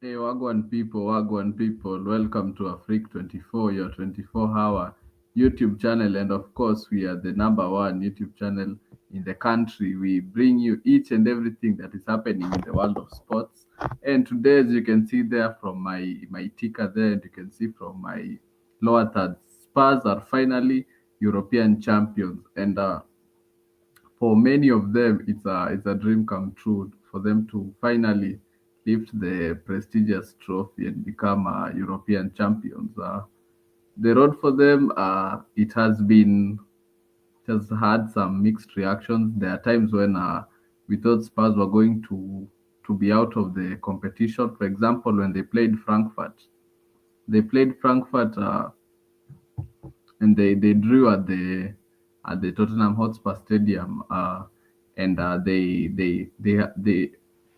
Hey, Wagwan people, welcome to Afrique 24, your 24-hour YouTube channel. And of course, we are the number one YouTube channel in the country. We bring you each and everything that is happening in the world of sports. And today, as you can see there from my ticker there, and you can see from my lower third, Spurs are finally European champions. And for many of them, it's a dream come true for them to finally lift the prestigious trophy and become European champions. The road for them, it has had some mixed reactions. There are times when we thought Spurs were going to be out of the competition. For example, when they played Frankfurt and they drew at the Tottenham Hotspur Stadium, and they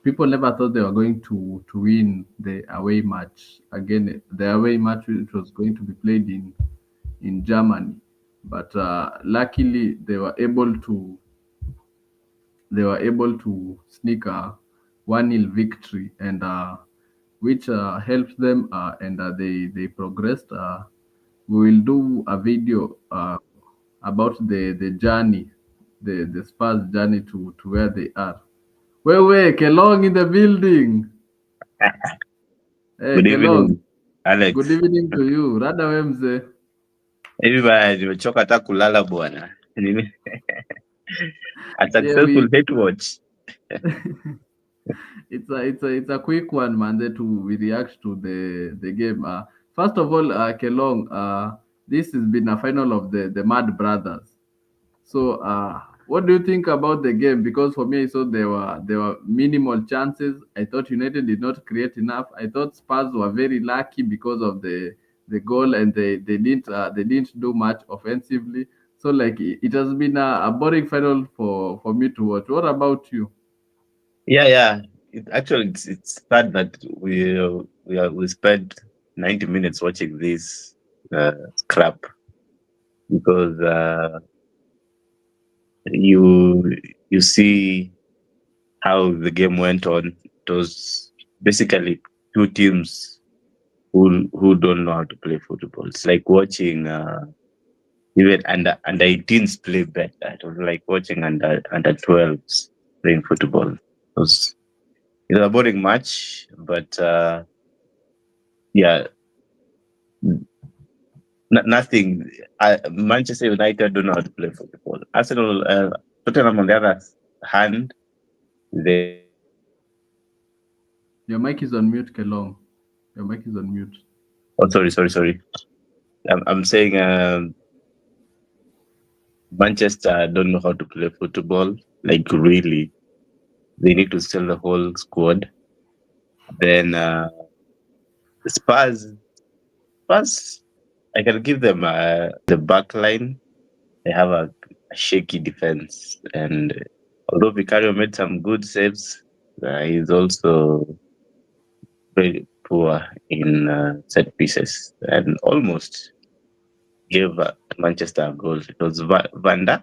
people never thought they were going to win the away match again. The away match which was going to be played in Germany, but luckily they were able to sneak a 1-0 victory, and which helped them, and they progressed. We will do a video about the journey, the Spurs journey to where they are. Wewe Kelong in the building. Hey Good Kelong, evening, good Alex. evening to you. Rada we mzee. Hivi bana, nimechoka hata kulala bwana. A Yeah, successful hate watch. it's a quick one, man. There to we react to the game. First of all, Kelong, this has been a final of the Mad Brothers. So, what do you think about the game? Because for me, so there were minimal chances. I thought United did not create enough. I thought Spurs were very lucky because of the goal, and they didn't do much offensively. So, like it has been a boring final for me to watch. What about you? Yeah. It's sad that we spent 90 minutes watching this crap because you you see how the game went on. It was basically two teams who don't know how to play football. It's like watching even under 18s play better. It was like watching under 12s playing football. It was a boring match, but yeah, nothing. Manchester United don't know how to play football. Arsenal, Tottenham on the other hand, they Your mic is on mute, Kelong. Your mic is on mute. oh sorry. I'm saying Manchester don't know how to play football. Like really, they need to sell the whole squad. Then Spurs Spurs, I can give them the back line. They have a shaky defense, and although Vicario made some good saves, he's also very poor in set pieces and almost gave Manchester a goal. It was Van der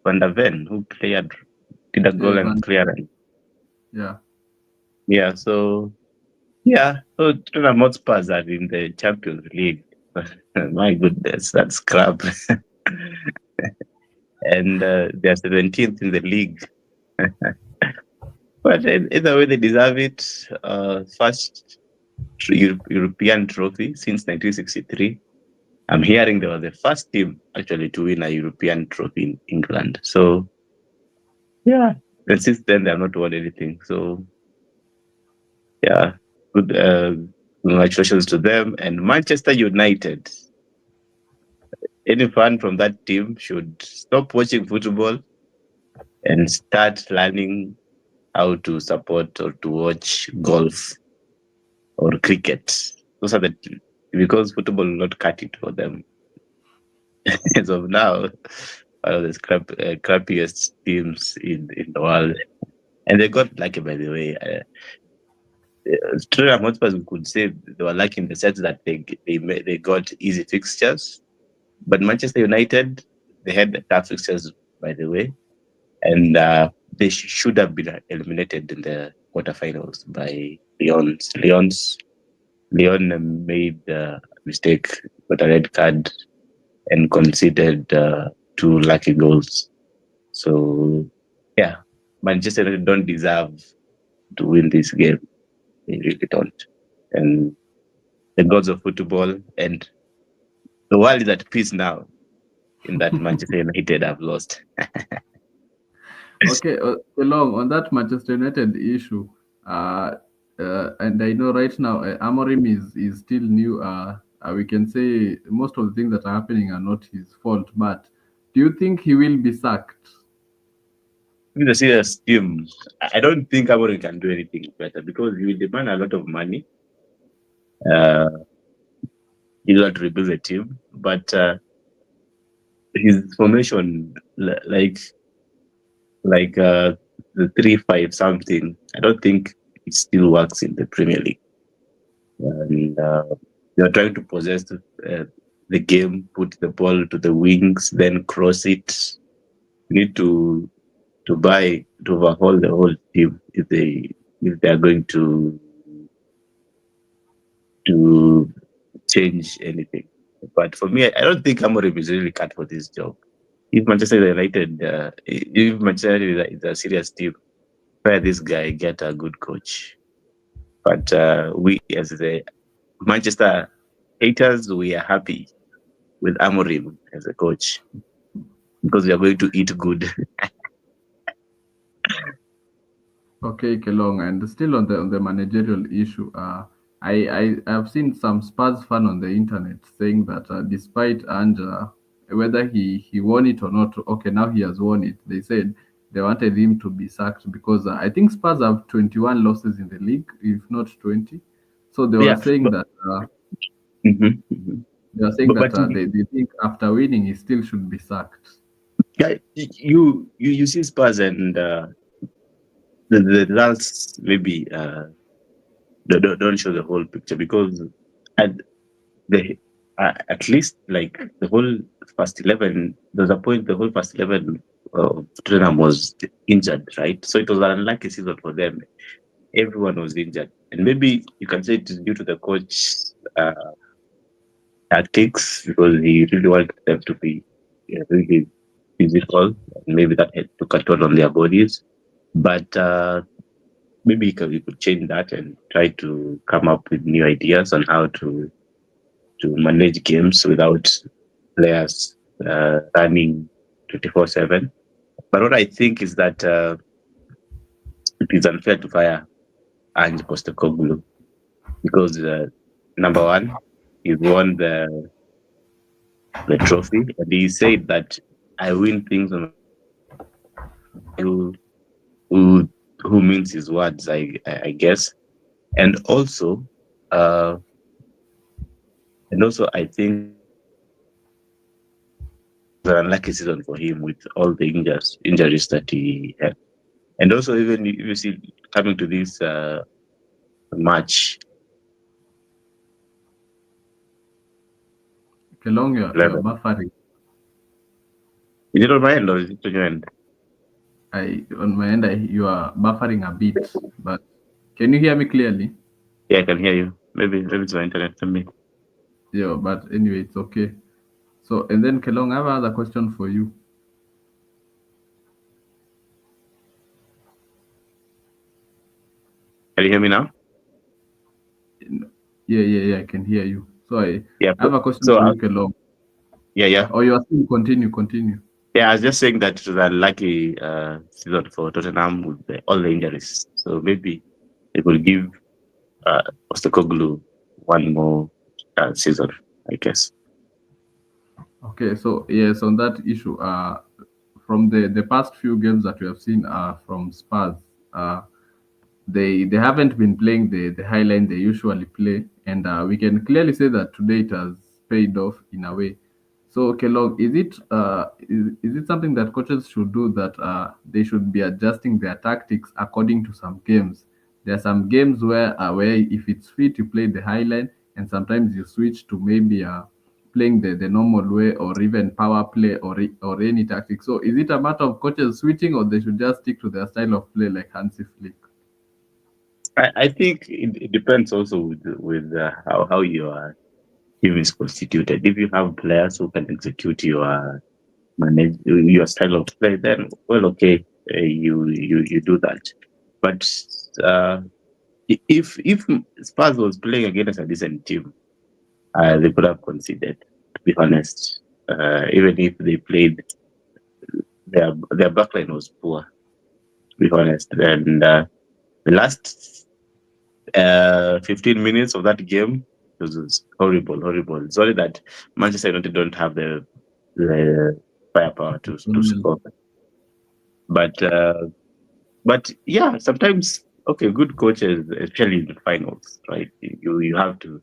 Ven who did a Yeah, goal and clearance. yeah. Yeah, so Tottenham Hotspurs are in the Champions League. My goodness, that's crap. And they're 17th in the league. But either way, they deserve it. First European trophy since 1963. I'm hearing they were the first team actually to win a European trophy in England. So yeah, and since then they have not won anything. So yeah, good. Congratulations to them and Manchester United. Any fan from that team should stop watching football and start learning how to support or to watch golf or cricket. Those are the because football will not cut it for them. As of now, one of the crappiest teams in the world, and they got lucky by the way. Tottenham Hotspur, we could say they were lucky in the sense that they got easy fixtures, but Manchester United they had tough fixtures by the way, and they should have been eliminated in the quarterfinals by Leon made a mistake, got a red card, and conceded two lucky goals. So, yeah, Manchester United don't deserve to win this game. They really don't. And the gods of football and the world is at peace now in that Manchester United have lost. Okay, along on that Manchester United issue, uh, and I know right now Amorim is still new. We can say most of the things that are happening are not his fault. But do you think he will be sacked? With a serious team, I don't think Amorim can do anything better because he will demand a lot of money. Uh, he'll want to rebuild the team, but his formation, the 3-5 something, I don't think it still works in the Premier League. And they're trying to possess the game, put the ball to the wings, then cross it. You need to buy to overhaul the whole team if they are going to change anything. But for me, I don't think Amorim is really cut for this job. If Manchester United, if Manchester United is a serious team, fire this guy, get a good coach. But we, as the Manchester haters, we are happy with Amorim as a coach because we are going to eat good. Okay, Kelong, and still on the managerial issue, I have seen some Spurs fan on the internet saying that despite Anja, whether he won it or not, okay, now he has won it. They said they wanted him to be sacked because I think Spurs have 21 losses in the league, if not 20. So they were Yeah, saying that mhm, mhm. but they think after winning he still should be sacked. yeah, you see Spurs and the results maybe don't show the whole picture because at the at least like the whole first 11, there's a point the whole first 11 of Tottenham was injured, right? So it was an unlucky season for them. Everyone was injured, and maybe you can say it is due to the coach tactics because he really wanted them to be really physical, and maybe that had took a toll on their bodies. But maybe we could change that and try to come up with new ideas on how to manage games without players running 24/7. But what I think is that it is unfair to fire Ange Postecoglou because number one, he won the trophy, and he said that I win things on who who who means his words, I guess, and also uh, I think it's an unlucky season for him with all the injuries that he had. And also, even if you see coming to this match, Kelong, you're 11, buffering. is it on my end or is it on your end? On my end, you are buffering a bit, but can you hear me clearly? Yeah, I can hear you. Maybe it's my internet. Let me. Yeah, but anyway, it's okay. So, and then Kelong, I have another question for you. Can you hear me now? Yeah, I can hear you. So Yeah. I have a question So for you, Kelong. yeah. Or you are still continue. Yeah, I was just saying that it was a lucky season for Tottenham with all the injuries. So maybe it will give uh, Postecoglou one more season, I guess. Okay, so yes, on that issue, from the past few games that we have seen from Spurs, uh, they haven't been playing the high line they usually play, and we can clearly say that today it has paid off in a way. So, Kellogg, is it something that coaches should do that they should be adjusting their tactics according to some games? There are some games where if it's fit you play the high line, and sometimes you switch to maybe playing the normal way or even power play or any tactic. So, is it a matter of coaches switching or they should just stick to their style of play like Hansi Flick? I think it depends also with how your team is constituted. If you have players who can execute your manage your style of play, then well, okay, you do that. But uh, if Spurs was playing against a decent team, they could have conceded. To be honest, even if they played their backline was poor. To be honest, and the last 15 minutes of that game was horrible, horrible. It's only that Manchester United don't have the firepower to Tunnel. score. But but yeah, sometimes okay, good coaches, especially in the finals, right? You have to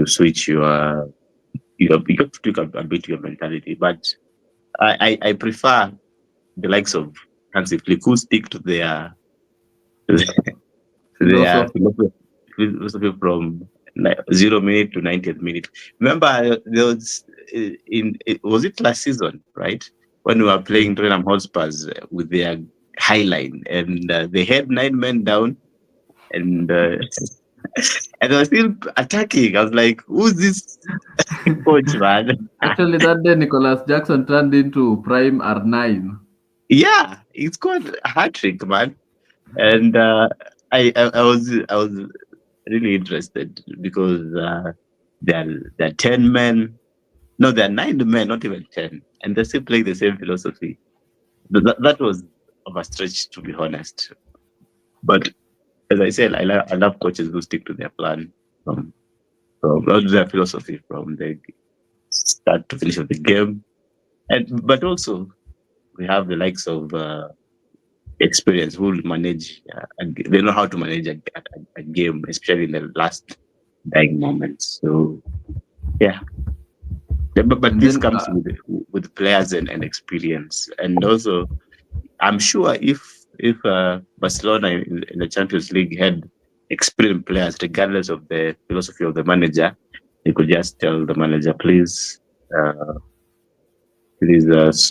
switch you have to tweak a bit your mentality. But I prefer the likes of Hansi Flick who stick to their Philosophy. philosophy from 0 minute to 90th minute. Remember, there was was it last season, right? When we were playing Tottenham Hotspurs with their high line and they had 9 men down and and they were still attacking. I was like, who's this coach, man? Actually, that day Nicholas Jackson turned into prime R9. Yeah, he scored a hat trick, man. And I was really interested because they're 10 men. No, they're 9 men, not even 10, and they still play the same philosophy. That was of a stretch, to be honest. But as I said, I love coaches who stick to their plan from their philosophy from the start to finish of the game. And but also we have the likes of experience who will manage. They know how to manage a game, especially in the last dying moments. So yeah. Yeah, but And this then comes with players and experience, and also I'm sure if Barcelona in the Champions League had experienced players, regardless of the philosophy of the manager, they could just tell the manager, uh, please,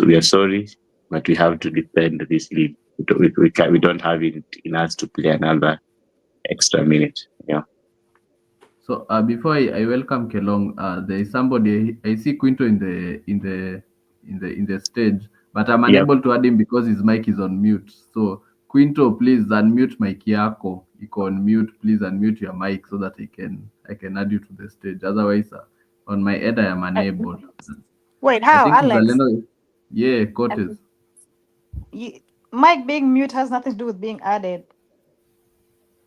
we are sorry, but we have to defend this league. We don't have it in us to play another extra minute. Yeah, so before I welcome Kelong, there is somebody I see Quinto in the stage, but I'm yeah. unable to add him because his mic is on mute. So Quinto, please unmute mic yako. Iko on mute. Please unmute your mic so that I can add you to the stage. Otherwise, on my end I am Uh, unable. Wait, I how, think Alex? Zaleno, yeah, Cortez. And you, Mike being mute has nothing to do with being added.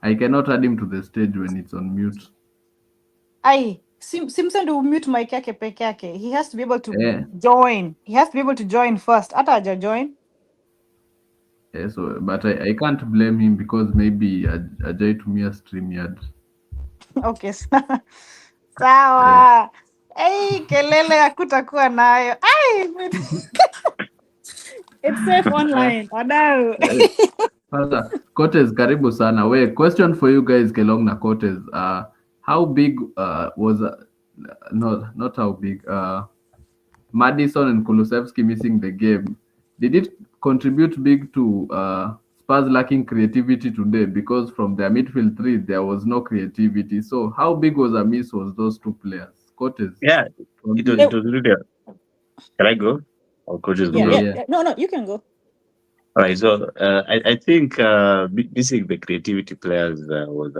I cannot add him to the stage when it's on mute. Simpson to mute Mike yake peke yake. He has to be able to Eh, join. He has to be able to join first. Hata haja join. but I can't blame him because maybe hajaitumia StreamYard. Okay, Eh, sawa. Hey, kelele hakutakuwa nayo. It's safe eh, online. Wadau. eh, Sasa Cortez, karibu sana. Question for you guys, Kelong na Cortez. How big was no, not how big. Madison and Kulusevski missing the game. Did it contribute big to Spurs lacking creativity today? Because from their midfield three, there was no creativity. So how big was a miss was those two players? Cortez, Yeah, from it was you. it was really. Can I go? Or coaches will Yeah, Yeah, go? yeah, yeah. yeah. No, you can go. All right, so I think missing the creativity players was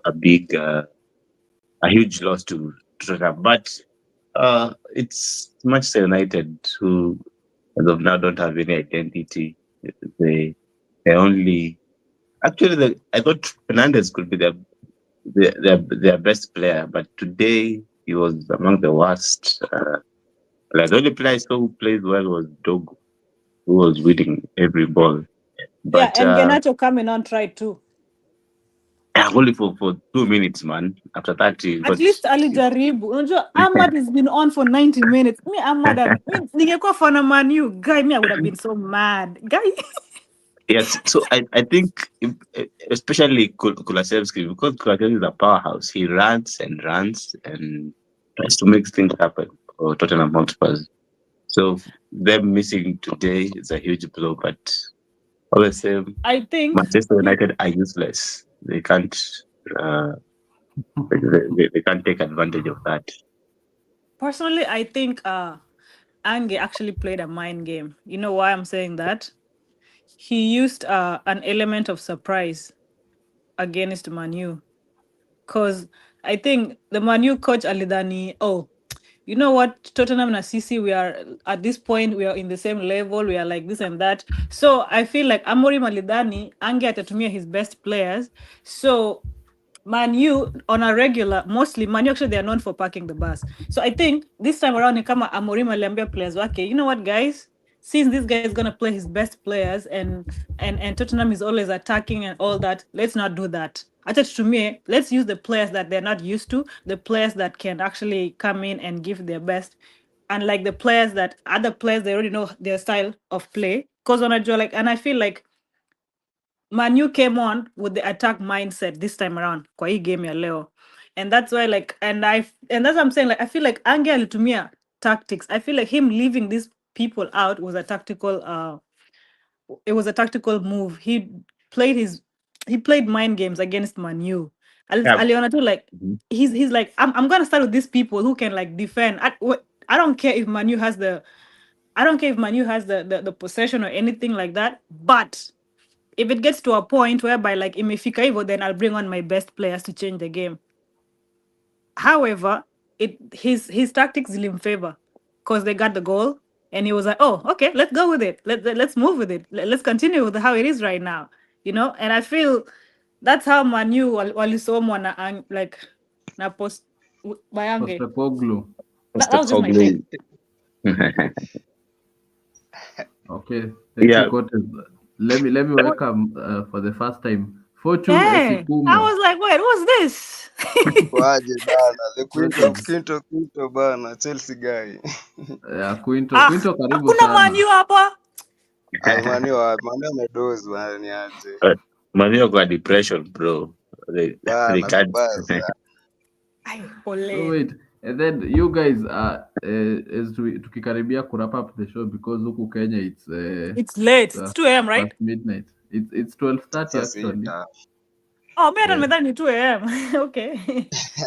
a big, a huge loss to Tottenham. But it's Manchester United who, as of now, don't have any identity. They only actually I thought Fernandez could be their best player, but today he was among the worst. The only player I saw who played well was Dogu, who was winning every ball. Yeah, But and Genacho coming on tried too. only for 2 minutes, man. After that, he At got. least alijaribu. Unajua Ahmad has been on for 90 minutes. Me ningekuwa for a Man U guy, me I would have been so mad. Guy. Yes, so I think, especially Kulasevsky, because Kulasevsky is a powerhouse, he runs and runs and tries to make things happen for Tottenham Hotspurs. So them missing today is a huge blow, but all the same, I think Manchester United are useless. they can't uh, they can't take advantage of that. Personally, I think Ange actually played a mind game. You know why I'm saying that? He used an element of surprise against Manu. Because I think the Manu coach alidhani, oh, you know what, Tottenham and Sisi, we are at this point, we are in the same level, we are like this and that. So I feel like Amorim alidhani, Ange atatumia his best players. So Man U on a regular, mostly Man U actually they are known for parking the bus. So I think this time around, ni kama Amorim aliambia players wake, you know what, guys? Since this guy is gonna play his best players and Tottenham is always attacking and all that, let's not do that. Attached to me, let's use the players that they're not used to, the players that can actually come in and give their best, and like the players that other players they already know their style of play. Because on a draw, like, and I feel like Manu came on with the attack mindset this time around kwa hii game ya leo. And that's why like and that's what I'm saying, like I feel like Ange alitumia tactics. I feel like him leaving these people out was a tactical it was a tactical move. Played his he played mind games against Manu. Yeah. Aliona too, like Mhm. he's like I'm gonna start with these people who can like defend. I don't care if Manu has the the possession or anything like that, but if it gets to a point whereby like imefika hivyo, then I'll bring on my best players to change the game. However, his tactics in favor because they got the goal and he was like, oh, okay, let's go with it. Let's move with it. Let's continue with how it is right now. And I feel that's how Manu walisomwa na like na post Bayange. Postecoglou. That was just my take. Okay, thank Yeah. you, Cortez. Let me welcome for the first time Fortune Hey, I Esikumo. was like, wait, what's this? Waje bana, the Cortez. Quinto bana, Chelsea guy. Quinto karibu Hakuna sana. Manu hapa. Mani amedozi bana, ni aje. Manu got depression, bro. They Bana, can't. basa. Ay, So pole. wait, and then you guys as tukikaribia kurap up the show because huku Kenya It's late. It's past 2 a.m., right? midnight. It's 12:30 Sasa actually. sita. Oh, man, Yeah. nimedhani 2 a.m. Okay.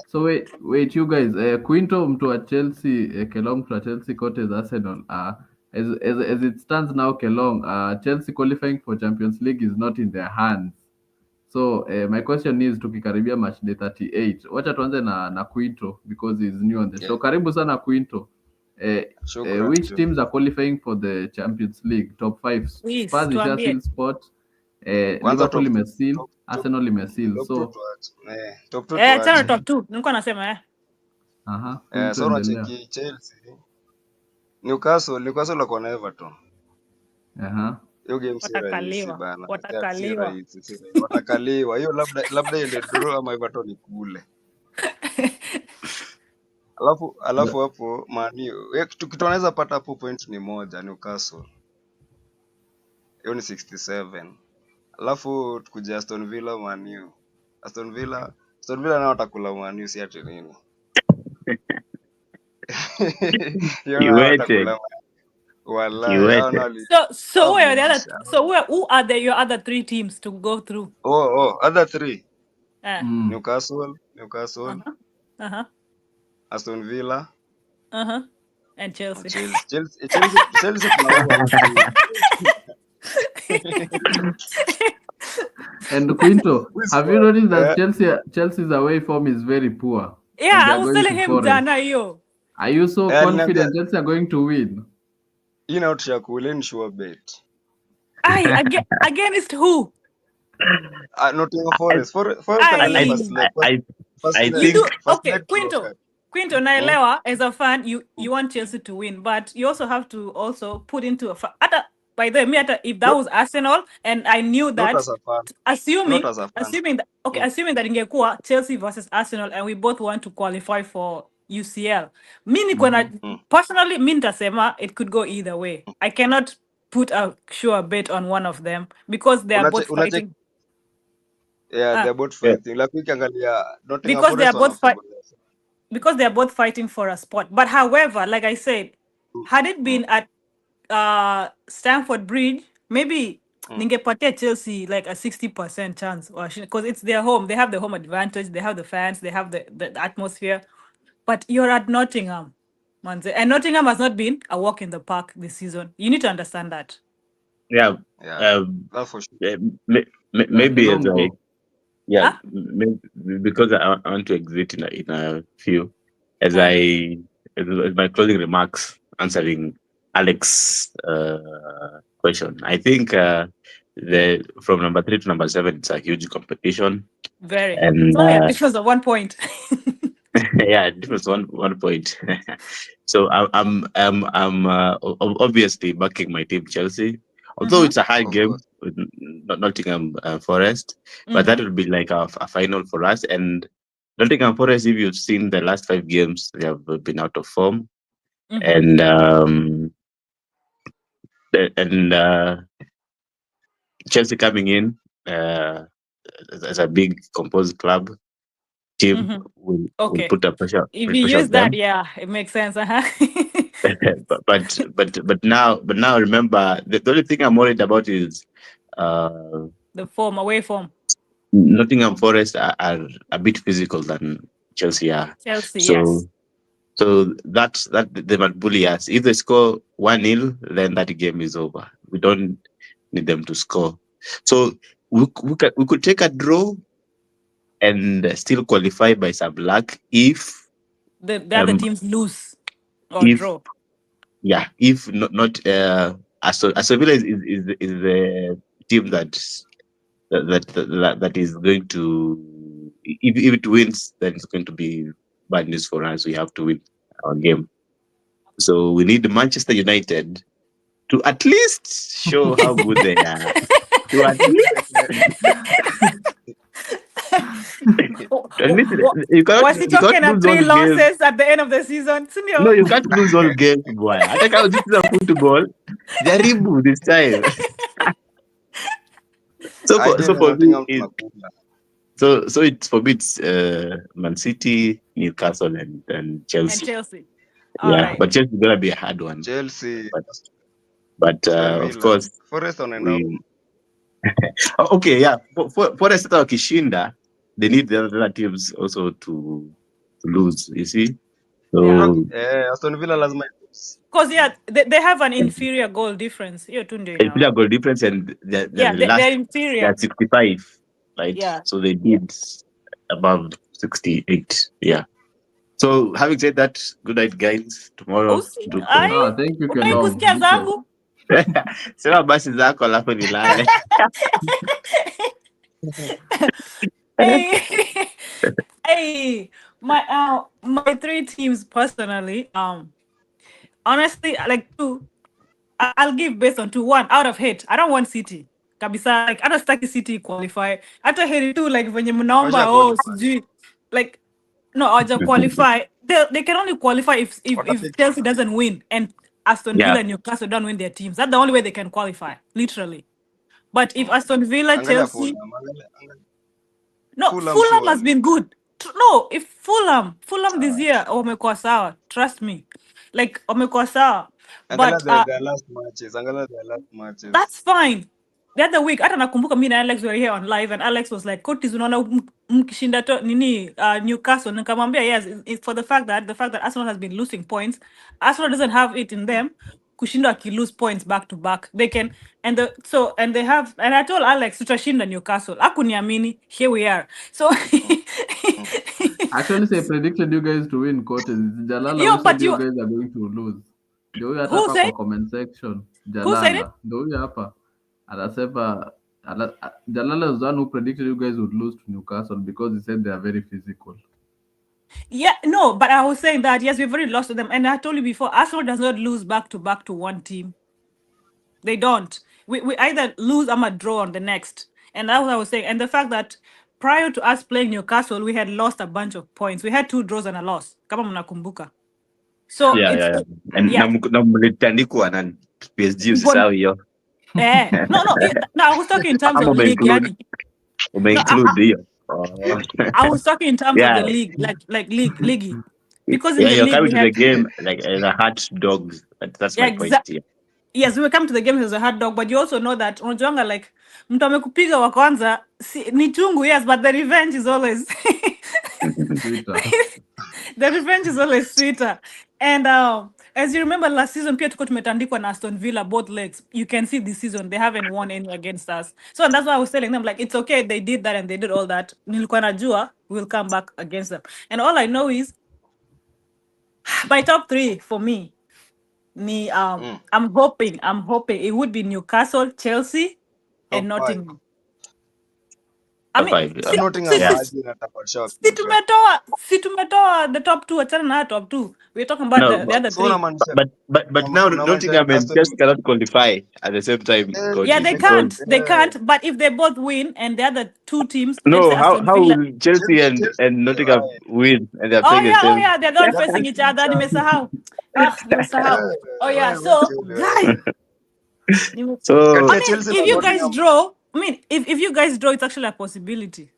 So wait, you guys. Quinto mtu wa Chelsea, Kelong mtu wa Chelsea, Cortez Arsenal. As it stands now, Kelong, Chelsea qualifying for Champions League is not in their hands. So my question is, tukikaribia match day 38, wacha tuanze na Quinto because he's new on the show. Karibu sana Quinto. Shukran. Which teams are qualifying for the Champions League? Top 5. Please, Spurs tuambie. ishasil spot. Kwanza Liverpool top- imesil, top- Arsenal imesil. Top So two tuache. Top two Tena tuache. top 2. Nilikuwa nasema Quinto So endelea. unacheki Chelsea. Newcastle wako na Everton. Hiyo game si rahisi Watakaliwa. bana. Si Watakaliwa. rahisi. Watakaliwa. Hiyo labda iende draw ama Everton ikule. Alafu hapo Man U. Kitu anaweza pata hapo point ni moja Newcastle. Hiyo ni 67. Alafu tukuja Aston Villa Man U. Aston Villa nao watakula Man U si ati nini. Hiyo You nao waited. watakula wallahi. You Hao waited. nao li- So where are the wamebisha. other? So who are your other 3 teams to go through? Other three. Mm. Newcastle, Uh-huh. Aston Villa, Uh-huh. And Chelsea. Chelsea tunaua. And Quinto, have you noticed that Yeah. Chelsea's away form is very poor? Yeah, And they I are was going telling to him Forest. jana hiyo. Are you so confident Chelsea are going to win? Hii na tushakuleni sure bet. Ay, against who? Nottingham Forest. Forest Aye. angalia first leg. I You think do First okay, leg tuloka. Quinto, naelewa as a fan, you want Chelsea to win, but you also have to also put into by the way, if that was Arsenal and I knew Not that, as a fan. assuming Not as a fan. assuming that assuming that ingekuwa Chelsea versus Arsenal and we both want to qualify for UCL. Mi niko na personally mi nitasema it could go either way. I cannot put a sure bet on one of them because they are both fighting. Yeah, they're both fighting. Like ukiangalia Nottingham Because they are Forest both wanafungua. because they are both fighting for a spot. But however, like I said, had it been at Stamford Bridge, maybe ningepatia Chelsea like a 60% chance, because it's their home. They have the home advantage. They have the fans. They have the atmosphere. But you're at Nottingham, Manze, and Nottingham has not been a walk in the park this season. You need to understand that. Yeah. Yeah, that's for sure. Maybe as I Longo. yeah, Huh? because I want to exit in a few as Uh, as my closing remarks answering Alex question. I think the from number 3 to number 7 it's a huge competition, very. It's and only a difference of 1 point. yeah, it was 1 point. So I'm obviously backing my team Chelsea, although Mm-hmm. it's a high Of game course. with Nottingham Forest, but that Mm-hmm. will be like a final for us. And Nottingham Forest, if you've seen the last 5 games, they have been out of form, Mm-hmm. and and Chelsea coming in as a big composed club team Mm-hmm. will Okay. put a pressure If you pressure use on that, them. yeah, it makes sense. Uh-huh. But now remember the only thing I'm worried about is uh The form, away form. Nottingham Forest are a bit physical than Chelsea are. Chelsea, So yes. that they might bully us. If they score 1-0, then that game is over. We don't need them to score. So we could take a draw and still qualify by some luck The other um teams lose or if draw. if not Aston Villa is the team that is going to, if it wins, then it's going to be bad news for us. We have to win our game, so we need Manchester United to at least show how good they are. To at least, at least Was he you cannot talking at lose all 3 games. losses at the end of the season? No, Senior. you can't lose all games, boy. Hata kama this is a football, jaribu this time. I did So for me, Nottingham tunakula. so it's for me it's Man City, Newcastle, and And Chelsea. Chelsea. All Yeah, right. but Chelsea is gonna be a hard one. Chelsea, But Aston of Villa, course Forest wanaenda we okay, yeah. Forest hata wakishinda, they need the other teams also to lose. You see, Yeah. so Aston Villa lazima ilose. Because, yeah, they have an inferior goal difference. Hiyo tu ndio they play a inaona. goal difference, and they're Yeah, the they're last. They're inferior. 65, right? Yeah. So they did above 68. Yeah. So having said that, good night, guys. Tomorrow, Ai, Thank you, utaki Kelong. kusikia zangu? sema basi zako alafu nilale. Hey. Hey. My 3 teams personally, honestly, like 2, I'll give based on 2. 1, out of hate. I don't want City. Kabisa, like hata sitaki City qualify. Hata heri tu like venye mnaomba Washa qualify. sijui like no, hawaja qualify. They can only qualify if Watafika. Chelsea doesn't win and Aston Yeah. Villa and Newcastle don't win their teams. That's the only way they can qualify, literally. But if Aston Villa, Angalia Chelsea, Fulham, angalia no, Fulham Fulham has surely. been good. No, if Fulham this Sawa. year wamekuwa sawa, trust me. Like wamekuwa sawa. Angalia But their last matches. Angalia their last matches. that's fine. The other week, hata nakumbuka mi na Alex were here on live and Alex was like, Kotis, unaona mkishinda nini Newcastle. Nikamwambia, yes, it's for the fact that Arsenal has been losing points. Arsenal doesn't have it in them. Kushinda lose points back to back. They can, and they have, and I told Alex, tutashinda Newcastle. Akuniamini, here we are. So, Actually, say predicted you guys to win quarters. It's Jalala who yo, said but you you, guys are going to lose. Ndio huyu hata who hapa said, kwa comment section. who said it? Jalala. Ndio huyu hapa. Anasema Jalala is the one who predicted you guys would lose to Newcastle because he said they are very physical. Yeah, no, but I was saying that yes, we've already lost to them, and I told you before, Arsenal does not lose back to back to one team. They don't. We either lose or draw on the next, and that's what I was saying. And the fact that prior to us playing Newcastle, we had lost a bunch of points. We had 2 draws and a loss. Kama mnakumbuka. So Yeah, it's yeah, yeah. And yeah. na mlitandikwa na PSG, usisahau hiyo. No. No, I was talking in terms Ama of league, yani. No, umeinclude hiyo. Oh. I was talking in terms of the Yeah, league, like league, because in yeah, the you're league coming we to the had game like as a hard dog. That's yeah, my point here. yes, we will come to the game as a hard dog, but you also know that unajuanga like mtu amekupiga wa kwanza ni chungu, yes, but the revenge is always Twitter. the revenge is always sweeter. And as you remember last season pia tuko tumetandikwa na Aston Villa both legs. You can see this season they haven't won any against us. So and that's why I was telling them like it's okay, they did that and they did all that. Nilikuwa najua we'll come back against them. And all I know is my top 3 for me. I'm hoping it would be Newcastle, Chelsea, and Top 5. Nottingham. I mean, Five. Nottingham Yeah. maji inataka shock. si tumetoa the top 2, achana na top 2. We're talking about No, the other So 3. unamaanisha But now Nottingham and Chelsea cannot qualify at the same time. Cody, Yeah, they because- can't. They can't. But if they both win and the other 2 teams, let's No, say Aston how Villa. will Chelsea and Nottingham win and they're Oh playing the same? yeah, they're not facing each other. Nimesahau. Oh yeah, so guys. So I mean, if you guys draw, if you guys draw, it's actually a possibility.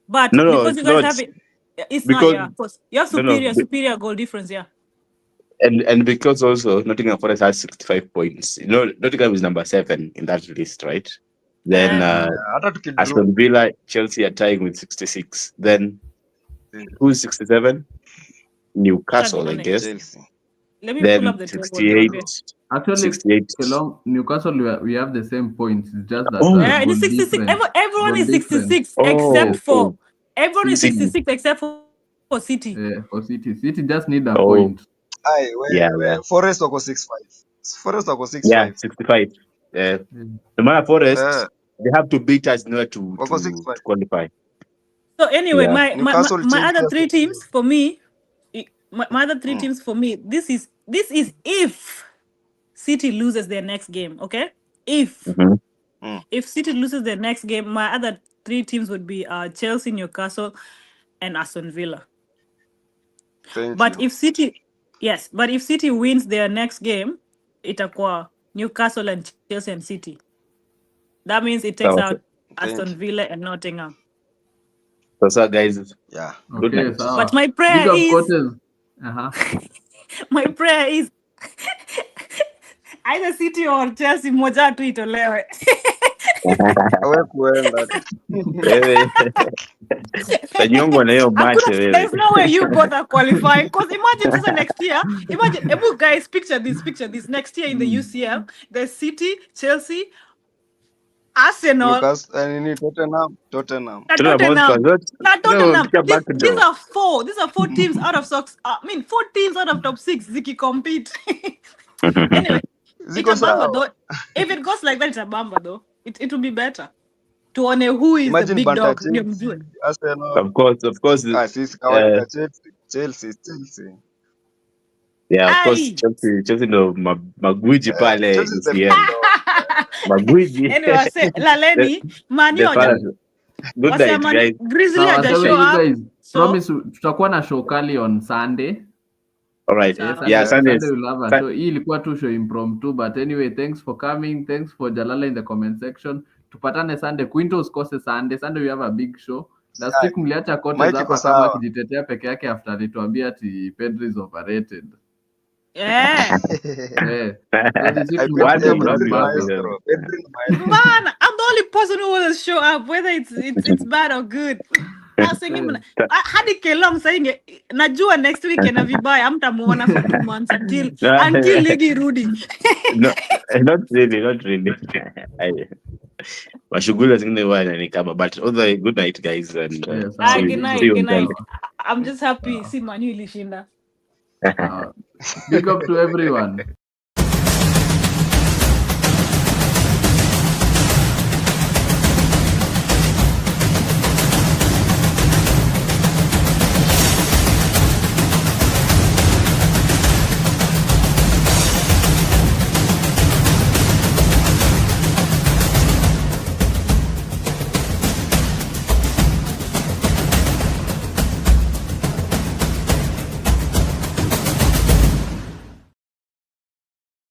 But No, because it's you guys not. have it, it's Because- not. Yeah, of course. You have No, superior goal difference. Yeah. and because also Nottingham Forest has 65 points. You know, Nottingham is number 7 in that list, right? Then hata tukidraw Aston Villa, Chelsea are tying with 66. Then who's 67? Newcastle, I Chelsea. guess. Chelsea. Let me pull Then up the table. 68. Actually, 68. along Newcastle, we have the same points. It's just that Oh. Yeah, it is goal 66. difference. Everyone Goal is 66 Oh, except for oh. everyone is City. 66 except for City. For City. City just need a Oh. point. Ai, Yeah. Forest wako 65. Forest wako 65. Yeah, 65. No matter Forest, they have to beat us in order to Wako 65. qualify. So anyway, Yeah. my Newcastle, other Chelsea, 3 teams for me, my other 3 teams for me, this is if City loses their next game, okay? If City loses their next game, my other 3 teams would be Chelsea, Newcastle, and Aston Villa. But if City wins their next game, itakuwa Newcastle and Chelsea and City. That means it takes Okay. out Aston Villa and Nottingham. So guys, Yeah. good Okay, night. sawa. But my prayer Big up is coaches. my prayer is either City or Chelsea moja tu itolewe. Hawe kuenda. Wewe. Tanyongwa na hiyo mate wewe. There's no way you both are qualifying. Because imagine sasa next year, guys, picture this. Next year in the UCL, there's City, Chelsea, Arsenal, Newcastle, Tottenham. Tottenham. These are 4 teams out of 4 teams out of top 6 ziki compete. Anyway, Ziko it's a bamba sawa. though. If it goes like that, it's a bamba though. It will be better. Tuone who is Imagine the big Banta dog. Chelsea, Ndio mjue. Arsenal. Of course. Sisi kawaida Chelsea. Yeah, of course. Aye. Chelsea ndo magwiji pale. Chelsea is the UCL. big dog. Magwiji. Anyway, I say Laleni, Mani The oja. Palace. Good night, guys. Grizzly Sawa, haja so show you up. guys So promise tutakuwa na show kali on Sunday. All right. Sawa. Yeah, Sunday. Sunday we'll have a show. Hii ilikuwa tu show impromptu, but anyway, thanks for coming. Thanks for Jalala in the comment section. Tupatane Sunday. Quinto usikose Sunday. Sunday we have a big show. Last week mliacha kote Mike hapa iko kama sawa. akijitetea peke yake after alituambia ati Pedri is overrated. yeah. So this week I mnakuja Pedri mnambaka. maestro. Pedri maestro. Man, I'm the only person who will show up, whether it's bad or good. I was saying, hadi Kelong saying, najua next week na vibaya, hamtamuona for 2 months until ligi rudi. No, not really. Mashughuli zingine huwa inanikaba, but although good night guys and Yes, see you Good night. Sunday. I'm just happy. See Manu ilishinda. Big up to everyone.